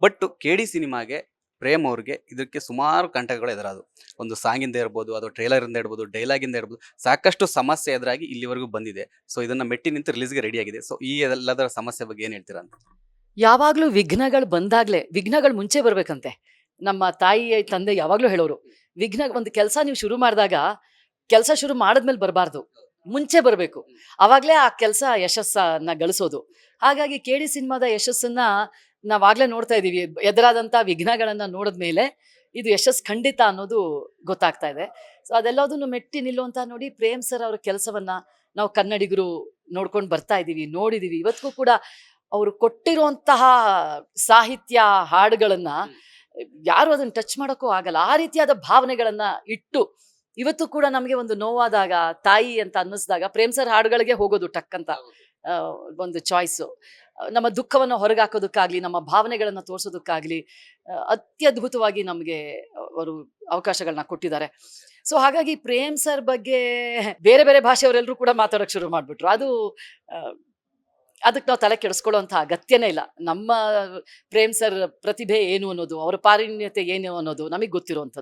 But ಕೆ.ಡಿ. ಸಿನಿಮಾಗೆ ಪ್ರೇಮ್ ಅವ್ರಿಗೆ ಇದಕ್ಕೆ ಸುಮಾರು ಕಂಟಕಗಳು ಎದುರಾದವು. ಒಂದು ಸಾಂಗಿಂದ ಇರ್ಬೋದು, ಅಥವಾ ಟ್ರೇಲರಿಂದ ಇರ್ಬೋದು, ಡೈಲಾಗಿಂದ ಇರ್ಬೋದು, ಸಾಕಷ್ಟು ಸಮಸ್ಯೆ ಎದುರಾಗಿ ಇಲ್ಲಿವರೆಗೂ ಬಂದಿದೆ. ಸೊ ಇದನ್ನ ಮೆಟ್ಟಿ ನಿಂತು ರಿಲೀಸ್‌ಗೆ ರೆಡಿ ಆಗಿದೆ. ಸೊ ಈ ಎಲ್ಲದರ ಸಮಸ್ಯೆ ಬಗ್ಗೆ ಏನ್ ಹೇಳ್ತೀರಾ ಅಂತ? ಯಾವಾಗ್ಲೂ ವಿಘ್ನಗಳು ಬಂದಾಗ್ಲೇ ವಿಘ್ನಗಳು ಮುಂಚೆ ಬರ್ಬೇಕಂತೆ. ನಮ್ಮ ತಾಯಿ ತಂದೆ ಯಾವಾಗ್ಲೂ ಹೇಳೋರು, ಒಂದು ಕೆಲಸ ನೀವು ಶುರು ಮಾಡಿದಾಗ ಕೆಲಸ ಶುರು ಮಾಡಿದ್ಮೇಲೆ ಬರಬಾರ್ದು, ಮುಂಚೆ ಬರಬೇಕು. ಅವಾಗ್ಲೇ ಆ ಕೆಲಸ ಯಶಸ್ಸನ್ನ ಗಳಿಸೋದು. ಹಾಗಾಗಿ ಕೆ.ಡಿ. ಸಿನಿಮಾದ ಯಶಸ್ಸನ್ನ ನಾವಾಗ್ಲೇ ನೋಡ್ತಾ ಇದೀವಿ. ಎದುರಾದಂತ ವಿಘ್ನಗಳನ್ನ ನೋಡಿದ್ಮೇಲೆ ಇದು ಯಶಸ್ ಖಂಡಿತ ಅನ್ನೋದು ಗೊತ್ತಾಗ್ತಾ ಇದೆ. ಸೊ ಅದೆಲ್ಲದನ್ನು ಮೆಟ್ಟಿ ನಿಲ್ಲುವಂತ ನೋಡಿ ಪ್ರೇಮ್ ಸರ್ ಅವರ ಕೆಲಸವನ್ನ ನಾವು ಕನ್ನಡಿಗರು ನೋಡ್ಕೊಂಡು ಬರ್ತಾ ಇದೀವಿ, ನೋಡಿದೀವಿ. ಇವತ್ತಿಗೂ ಕೂಡ ಅವರು ಕೊಟ್ಟಿರುವಂತಹ ಸಾಹಿತ್ಯ ಹಾಡುಗಳನ್ನ ಯಾರು ಅದನ್ನ ಟಚ್ ಮಾಡೋಕ್ಕೂ ಆಗಲ್ಲ. ಆ ರೀತಿಯಾದ ಭಾವನೆಗಳನ್ನ ಇಟ್ಟು ಇವತ್ತು ಕೂಡ ನಮಗೆ ಒಂದು ನೋವಾದಾಗ, ತಾಯಿ ಅಂತ ಅನ್ನಿಸ್ದಾಗ ಪ್ರೇಮ್ ಸರ್ ಹಾಡುಗಳಿಗೆ ಹೋಗೋದು ಟಕ್ ಅಂತ. ಒಂದು ಚಾಯ್ಸು. ನಮ್ಮ ದುಃಖವನ್ನು ಹೊರಗಾಕೋದಕ್ಕಾಗ್ಲಿ, ನಮ್ಮ ಭಾವನೆಗಳನ್ನ ತೋರ್ಸೋದಕ್ಕಾಗ್ಲಿ ಅತ್ಯದ್ಭುತವಾಗಿ ನಮಗೆ ಅವರು ಅವಕಾಶಗಳನ್ನ ಕೊಟ್ಟಿದ್ದಾರೆ. ಸೊ ಹಾಗಾಗಿ ಪ್ರೇಮ್ ಸರ್ ಬಗ್ಗೆ ಬೇರೆ ಬೇರೆ ಭಾಷೆಯವರೆಲ್ಲರೂ ಕೂಡ ಮಾತಾಡೋಕೆ ಶುರು ಮಾಡ್ಬಿಟ್ರು. ಅದು ಅದಕ್ಕೆ ನಾವು ತಲೆ ಕೆಡಿಸ್ಕೊಳ್ಳೋಂಥ ಅಗತ್ಯನೇ ಇಲ್ಲ. ನಮ್ಮ ಪ್ರೇಮ್ ಸರ್ ಪ್ರತಿಭೆ ಏನು ಅನ್ನೋದು, ಅವರ ಪಾರಿಣ್ಯತೆ ಏನು ಅನ್ನೋದು ನಮಗೆ ಗೊತ್ತಿರುವಂಥದ್ದು.